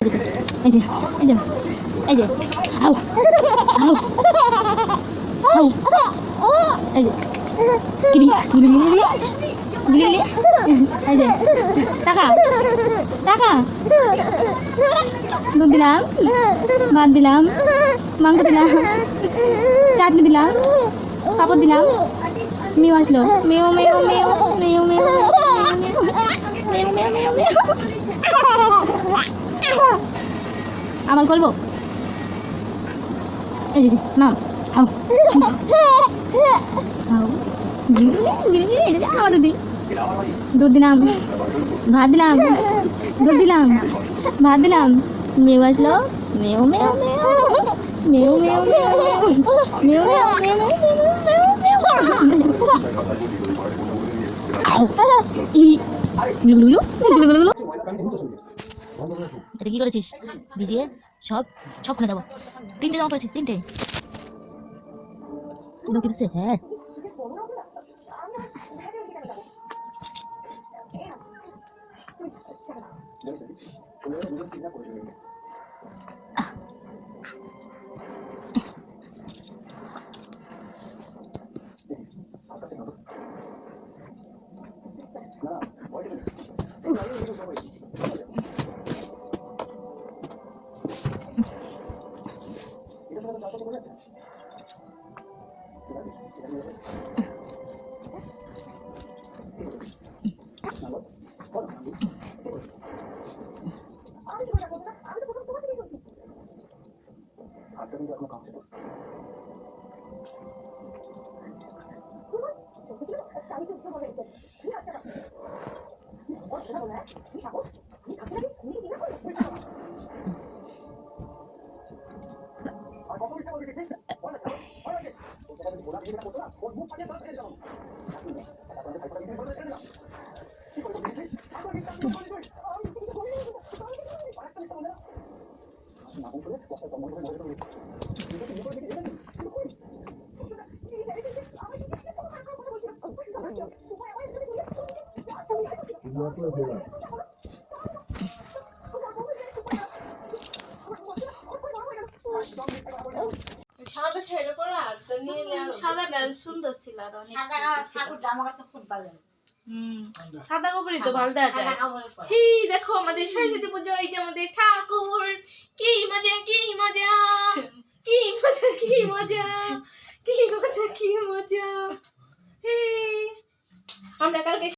এই যে এই যে এই যে আউ আউ আউ এই যে গিরি গিরি গিরি গিরি এই যে টাকা টাকা দুধ দিলাম ভাত দিলাম মাংস দিলাম চাটনি দিলাম পাপড় দিলাম মেয়ে আসলো মেয়ে মেয়ে মেয়ে মেয়ে মেয়ে মেয়ে মেয়ে মেয়ে মেয়ে আবার করবো এই যে নাম আও আও আবার দুধ দিলাম ভাত দিলাম দুধ দিলাম ভাত দিলাম মেয়ে আসলো মেয়েও মেয়েও মেয়েও মেয়েও মেয়েও মেয়েও মেয়েও এটা কি করেছিস ভিজিয়ে সব সব খুলে দেবো তিনটে জামা পড়েছিস তিনটে হ্যাঁ সাদা ডান্স সুন্দর ছিল আর অনেক সাদা কাপড়ই তো ভালো দেওয়া যায়। এই দেখো আমাদের সরস্বতী পুজো, এই যে আমাদের ঠাকুর, কি মজা কি মজা কি মজা কি মজা কি মজা কি মজা। আমরা কালকে